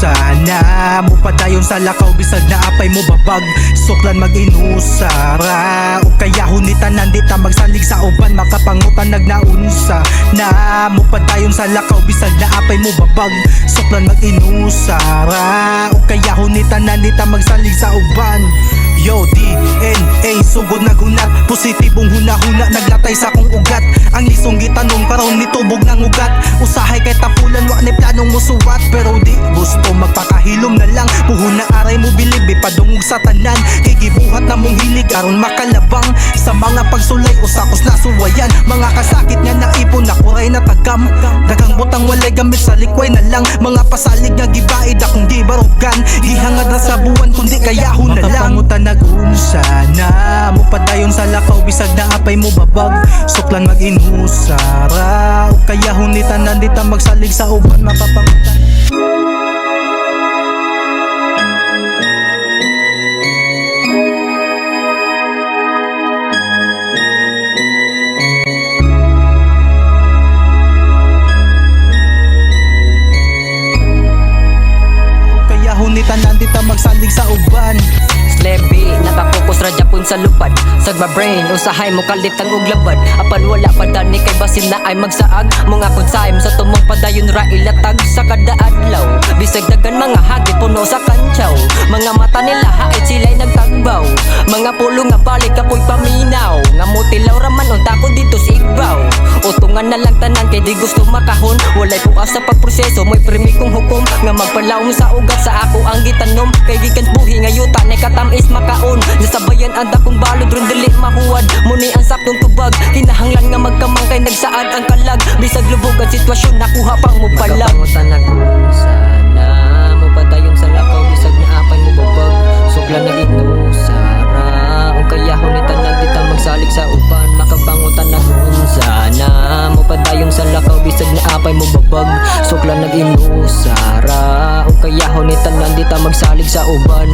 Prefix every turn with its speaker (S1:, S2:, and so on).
S1: Sana mo padayon sa lakaw bisag na apay mo babag suklan mag-inusara o kaya hunitan nandita magsalig sa uban makapangutan nagnaunsa na mo padayon sa lakaw bisag na apay mo babag suklan mag-inusara o kaya hunitan nandita magsalig sa uban. Yo, DNA, sugod na gunat positibong huna-huna naglatay sa kong ugat. Ang lisong gitanong karon nitubog ng ugat. Usahay kay tapulan wa ni planong musuwat. Pero di gusto magpakahilom na lang. Puhuna aray mo bilib ipadungog sa tanan. Higibuhat na mong hilig aron makalabang sa mga pagsulay usakos na suwayan. Mga kasakit nga naipon na kuray na tagam. Dagang butang walay gamit sa likway na lang. Mga pasalig nga gibaid akong gibarugan. Gihangad na sa buwan kundi kayahon na lang. Nag-unsa na mo padayon sa lakaw bisag na apay mo babag suklan mag-inusara o kaya hunitan nandita magsalig sa uban mapapangutan. O kaya hunitan nandita magsalig sa uban.
S2: Lebi, nakapokus ra Japon sa lupad. Sagba brain, usahay mo kalitang uglabad. Apan wala pa dani kay basin na ay magsaag. Mga konsayem sa tumong padayon ra ilatag sa kada adlaw. Bisag dagan mga hagit puno sa kantsaw. Mga mata nila hait sila'y nagtagbaw. Mga pulo nga balik kapoy paminaw. Nga mutilaw raman unta ko dito sa igbaw. Utungan na lang tanan kay di gusto makahon. Walay puas sa pagproseso, mo'y primi kong hukom. Nga magpalaom sa ugat sa ako ang gitanom. Kay gikan buhi nga yuta na katam is makaon. Nasabayan ang dakong balod ron dili mahuwad. Muni ang saktong tubag, kinahanglan nga magkamang kay nagsaad ang kalag. Bisag lubog ang sitwasyon, nakuha pang mo palag. Makapangutan nag-unsana mo padayon sa lakaw bisag na apay mo babag suklan nag-inusara o kaya hunitan nandita magsalig sa uban. Makapangutan nag-unsana mo padayon sa lakaw bisag na apay mo babag suklan nag-inusara o kaya hunitan nandita magsalig sa uban.